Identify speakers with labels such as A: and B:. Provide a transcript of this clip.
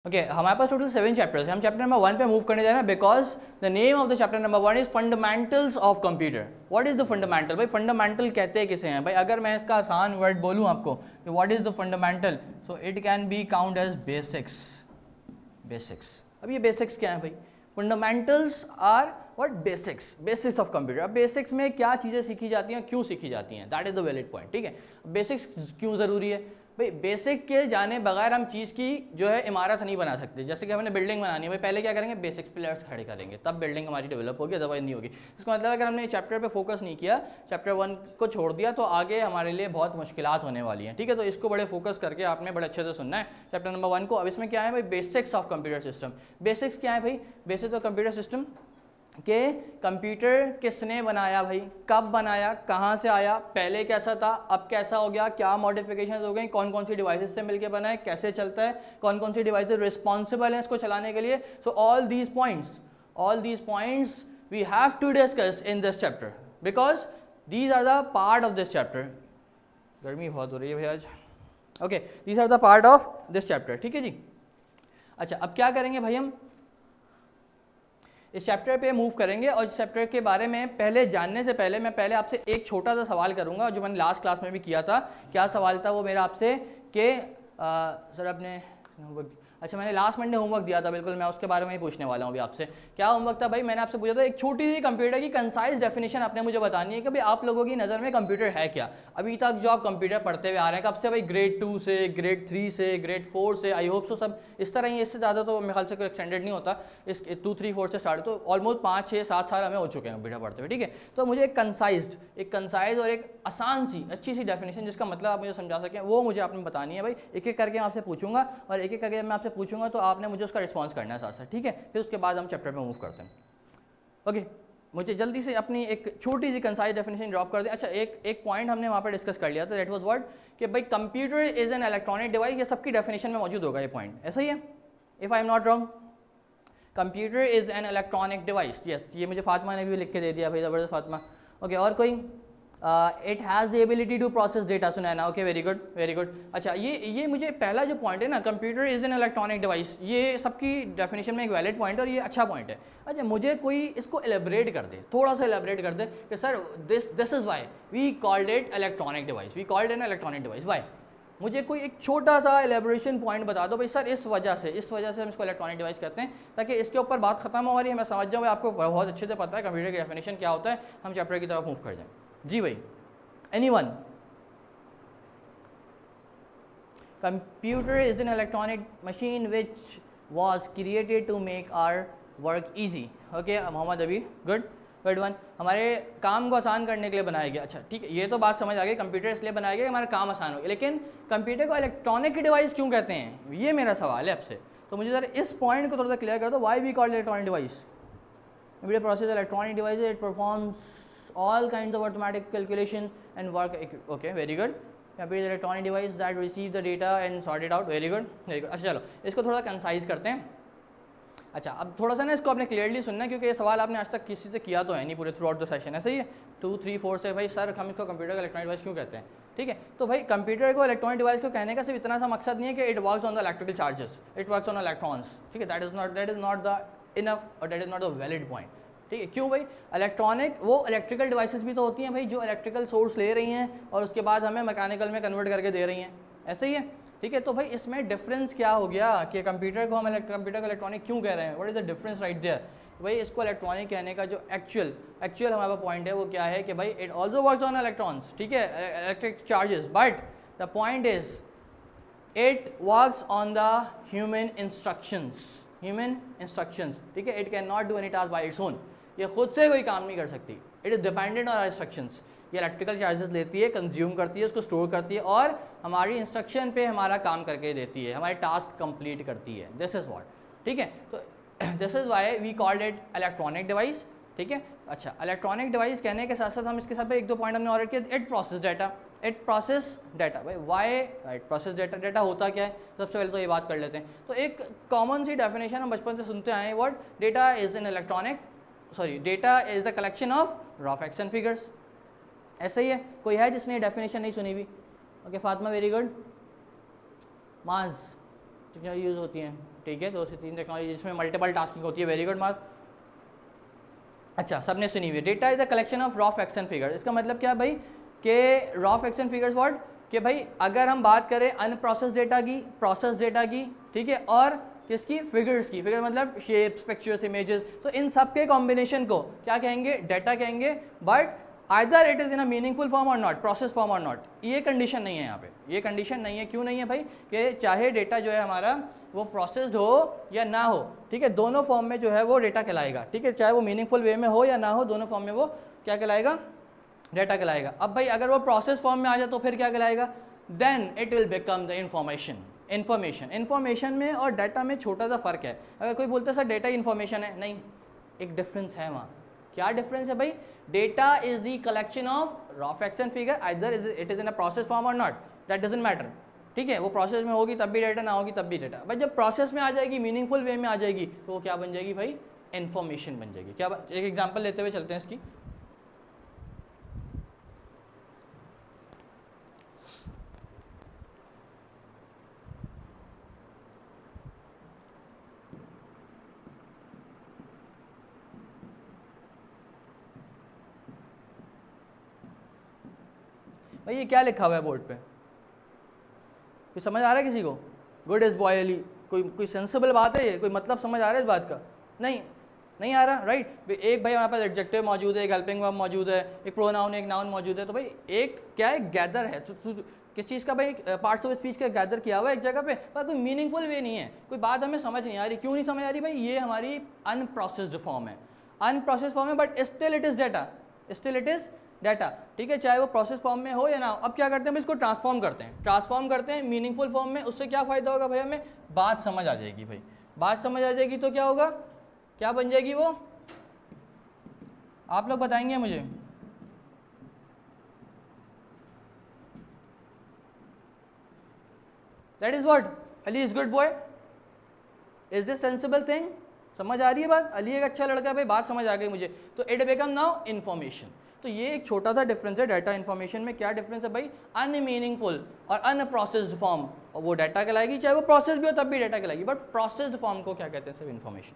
A: Okay हमारे पास total 7 chapters हैं। हम चैप्टर नंबर 1 पे मूव करने जा रहे हैं because the name of the chapter number 1 is fundamentals of computer. What is the fundamental? भाई फंडामेंटल कहते हैं किसे हैं? भाई अगर मैं इसका आसान वर्ड बोलूँ आपको कि what is the fundamental, so it can be count as basics. Basics, अब ये बेसिक्स क्या है भाई? Fundamentals are what? Basics, basics of computer. अब बेसिक्स में क्या चीज़ें सीखी जाती हैं, क्यों सीखी जाती हैं, that is the valid point. ठीक है, बेसिक्स क्यों ज़रूरी है भाई? बेसिक के जाने बगैर हम चीज़ की जो है इमारत नहीं बना सकते। जैसे कि हमने बिल्डिंग बनानी है भाई, पहले क्या करेंगे? बेसिक पिलर्स खड़े करेंगे, तब बिल्डिंग हमारी डेवलप होगी, अदरवाइज नहीं होगी। इसका मतलब अगर हमने चैप्टर पे फोकस नहीं किया, चैप्टर 1 को छोड़ दिया, तो आगे हमारे लिए बहुत मुश्किलात होने वाली हैं। ठीक है, तो इसको बड़े फोकस करके आपने बड़े अच्छे से सुनना है चैप्टर नंबर 1 को। अब इसमें क्या है भाई? Basics of computer system. Basics क्या है भाई? बेसिक्स ऑफ कंप्यूटर सिस्टम के कंप्यूटर किसने बनाया भाई, कब बनाया, कहाँ से आया, पहले कैसा था, अब कैसा हो गया, क्या मॉडिफिकेशंस हो गई, कौन कौन सी डिवाइसेस से मिलकर बना है, कैसे चलता है, कौन कौन सी डिवाइसेस रिस्पॉन्सिबल हैं इसको चलाने के लिए। So all these points we have to discuss in this chapter because these are the part of this chapter. गर्मी बहुत हो रही है भाई आज। Okay, these are the part of this chapter. ठीक है जी। अच्छा, अब क्या करेंगे भाई? हम इस चैप्टर पे मूव करेंगे और इस चैप्टर के बारे में पहले जानने से पहले मैं पहले आपसे एक छोटा सा सवाल करूंगा जो मैंने लास्ट क्लास में भी किया था। क्या सवाल था वो मेरा आपसे कि सर आपने अच्छा मैंने लास्ट मंडे होमवर्क दिया था, बिल्कुल मैं उसके बारे में ही पूछने वाला हूँ अभी आपसे। क्या होमवर्क था भाई? मैंने आपसे पूछा था एक छोटी सी कंप्यूटर की कंसाइज डेफिनेशन आपने मुझे बतानी है कि भाई आप लोगों की नज़र में कंप्यूटर है क्या। अभी तक जो आप कंप्यूटर पढ़ते हुए आ रहे हैं कब से भाई? ग्रेड 2 से, ग्रेड 3 से, ग्रेड 4 से, आई होप सो सब इस तरह ही। इससे ज़्यादा तो मेरे ख्याल से कोई एक्सटेंडेड नहीं होता, इस 2, 3, 4 से स्टार्ट, तो ऑलमोस्ट 5, 6, 7 साल हमें हो चुके हैं कंप्यूटर पढ़ते हुए। ठीक है, तो मुझे एक कंसाइज और एक आसान सी अच्छी सी डेफिनेशन जिसका मतलब आप मुझे समझा सकें वो मुझे आपने बतानी है भाई। एक एक करके मैं आपसे पूछूंगा और एक एक करके मैं आपसे पूछूंगा तो आपने मुझे उसका रिस्पॉन्स करना है साथ साथ। ठीक है, फिर उसके बाद हम चैप्टर पे मूव करते हैं। ओके, मुझे जल्दी से अपनी एक छोटी सी कंसाइज डेफिनेशन ड्रॉप कर दें। अच्छा, एक पॉइंट हमने वहाँ पर डिस्कस कर लिया था, दैट वाज व्हाट कि भाई computer is an electronic device. ये सबकी डेफिनेशन में मौजूद होगा ये पॉइंट, ऐसा ही है if I am not wrong. Computer is an electronic device, yes, ये मुझे फातिमा ने भी लिख के दे दिया भाई, ज़बरदस्त फातिमा। ओके, और कोई? It has the ability to process data, सुना है ना? Okay, very good very good. अच्छा, ये मुझे पहला जो पॉइंट है ना, computer is an electronic device, ये सबकी डेफिनेशन में एक वैलिड पॉइंट है और ये अच्छा पॉइंट है। अच्छा, मुझे कोई इसको एलेबरेट कर दे, थोड़ा सा एलेबरेट कर दे कि sir this is why we called it electronic device, we called an electronic device, why? मुझे कोई एक छोटा सा एलेबोरेशन पॉइंट बता दो भाई, सर इस वजह से हम इसको इलेक्ट्रॉनिक डिवाइस कहते हैं, ताकि इसके ऊपर बात खत्म हो रही है, मैं समझ जाऊँ आपको बहुत अच्छे से पता है कंप्यूटर की डेफिनेशन क्या होता है, हम चैप्टर की तरफ मूव कर जाएं। जी भाई, anyone? Computer is an electronic machine which was created to make our work easy. Okay Mohammad अभी, गुड वन, हमारे काम को आसान करने के लिए बनाया गया। अच्छा ठीक है, ये तो बात समझ आ गई, कंप्यूटर इसलिए बनाया गया कि हमारा काम आसान हो गया, लेकिन कंप्यूटर को इलेक्ट्रॉनिक डिवाइस क्यों कहते हैं, ये मेरा सवाल है आपसे। तो मुझे ज़रा इस पॉइंट को थोड़ा सा क्लियर कर दो, why we called electronic device. Computer process electronic device, it performs all kinds of automatic calculation and work. Okay, very good. Computer electronic device that receive the data and sort it out, very good very good. अच्छा चलो इसको थोड़ा concise करते हैं। अच्छा, अब थोड़ा सा ना इसको आपने क्लियरली सुनना है क्योंकि ये सवाल आपने आज तक किसी से किया तो है नहीं पूरे थ्रू आउट द सेशन, ऐसा ही है 2, 3, 4 से भाई सर हम इसको कंप्यूटर का इलेक्ट्रॉनिक डिवाइस क्यों कहते हैं। ठीक है, तो भाई कंप्यूटर को इलेक्ट्रॉनिक डिवाइस को कहने का सिर्फ इतना सा मकसद नहीं है कि it works on the electrical charges, it works on electrons. ठीक है, that is not the enough और that is not the valid point. ठीक है, क्यों भाई? इलेक्ट्रॉनिक वो इलेक्ट्रिकल डिवाइसेस भी तो होती हैं भाई जो इलेक्ट्रिकल सोर्स ले रही हैं और उसके बाद हमें मैकेनिकल में कन्वर्ट करके दे रही हैं, ऐसे ही है। ठीक है, तो भाई इसमें डिफरेंस क्या हो गया कि कंप्यूटर को हम कंप्यूटर को इलेक्ट्रॉनिक क्यों कह रहे हैं, what is the difference right there. भाई इसको इलेक्ट्रॉनिक कहने का जो एक्चुअल हमारा पॉइंट है वो क्या है कि भाई it also works on electrons, ठीक है, electric charges, but the point is it works on the human instructions, ठीक है, it can not do any task by its own, ये खुद से कोई काम नहीं कर सकती, it is dependent on our instructions. ये इलेक्ट्रिकल चार्जेस लेती है, कंज्यूम करती है, उसको स्टोर करती है और हमारी इंस्ट्रक्शन पे हमारा काम करके देती है, हमारे टास्क कंप्लीट करती है, दिस इज़ व्हाट। ठीक है, तो this is why we called it electronic device. ठीक है, अच्छा इलेक्ट्रॉनिक डिवाइस कहने के साथ साथ हम इसके साथ एक दो पॉइंट हमने और किया, इट प्रोसेस डाटा। भाई वाई इट प्रोसेस डाटा होता क्या है, सबसे पहले तो ये बात कर लेते हैं। तो एक कॉमन सी डेफिनेशन हम बचपन से सुनते आए हैं, what? Data is the collection of raw facts and figures, ऐसा ही है। कोई है जिसने डेफिनेशन नहीं सुनी भी? Okay Fatima, very good. माज यूज़ होती हैं ठीक है, 2 से 3 टेक्नोलॉजी जिसमें मल्टीपल टास्किंग होती है। Very good mark. अच्छा, सबने सुनी हुई। Data is the collection of raw facts and figures. इसका मतलब क्या भाई कि raw facts and figures what, कि भाई अगर हम बात करें अनप्रोसेस डेटा की, प्रोसेस डेटा की, ठीक है, और किसकी, फिगर्स की। फिगर मतलब शेप्स, पिक्चर्स, इमेजेस, तो इन सब के कॉम्बिनेशन को क्या कहेंगे, डेटा कहेंगे। But either it is in a meaningful form और नॉट, प्रोसेस फॉर्म और नॉट। ये कंडीशन नहीं है यहाँ पे, ये कंडीशन नहीं है। क्यों नहीं है भाई, कि चाहे डेटा जो है हमारा वो प्रोसेस्ड हो या ना हो, ठीक है, दोनों फॉर्म में जो है वो डेटा कहलाएगा, ठीक है, चाहे वो मीनिंगफुल वे में हो या ना हो, दोनों फॉर्म में वो क्या कहलाएगा, डेटा कहलाएगा। अब भाई अगर वो प्रोसेस फॉर्म में आ जाए तो फिर क्या कहलाएगा, then it will become the information. Information में और डाटा में छोटा सा फर्क है। अगर कोई बोलता है सर डेटा इन्फॉर्मेशन है, नहीं, एक डिफरेंस है वहाँ। क्या डिफरेंस है भाई, data is the collection of raw facts and figure, either it is in a process form और नॉट, दैट डजंट मैटर, ठीक है। वो प्रोसेस में होगी तब भी डेटा, ना होगी तब भी डेटा। बट जब प्रोसेस में आ जाएगी, मीनिंगफुल वे में आ जाएगी, तो वो क्या बन जाएगी भाई, इन्फॉर्मेशन बन जाएगी। क्या एक एग्जाम्पल लेते हुए चलते हैं इसकी। भाई ये क्या लिखा हुआ है बोर्ड पे, कोई समझ आ रहा है किसी को, गुड इज बॉयली, कोई सेंसिबल बात है ये, कोई मतलब समझ आ रहा है इस बात का, नहीं आ रहा, राइट। एक भाई हमारे पास एडजेक्टिव मौजूद है, एक हेल्पिंग वर्ब मौजूद है, एक प्रोनाउन, एक नाउन मौजूद है, तो भाई एक क्या है, गैदर है। किस चीज़ का भाई, पार्ट्स ऑफ स्पीच का गैदर किया हुआ है एक जगह पे, पर कोई मीनिंगफुल वे नहीं है, कोई बात हमें समझ नहीं आ रही। क्यों नहीं समझ आ रही भाई, ये हमारी अनप्रोसेस्ड फॉर्म है, अनप्रोसेस्ड फॉर्म है, but still it is data, still it is data, ठीक है, चाहे वो प्रोसेस फॉर्म में हो या ना हो। अब क्या करते हैं भाई, इसको ट्रांसफॉर्म करते हैं मीनिंगफुल फॉर्म में। उससे क्या फ़ायदा होगा भाई, हमें बात समझ आ जाएगी। भाई बात समझ आ जाएगी तो क्या होगा, क्या बन जाएगी वो, आप लोग बताएंगे मुझे। That is what, Ali is good boy, is this sensible thing, समझ आ रही है बात, अली एक अच्छा लड़का है भाई, बात समझ आ गई मुझे, तो इट बिकम नाउ इन्फॉर्मेशन। तो ये एक छोटा सा डिफरेंस है डाटा इन्फॉर्मेशन में। क्या डिफरेंस है भाई, अनमीनिंगफुल और अनप्रोसेस्ड फॉर्म, और वो डाटा कहलाएगी, चाहे वो प्रोसेस भी हो तब भी डाटा कहलाएगी, बट प्रोसेस्ड फॉर्म को क्या कहते हैं, सिर्फ इन्फॉर्मेशन।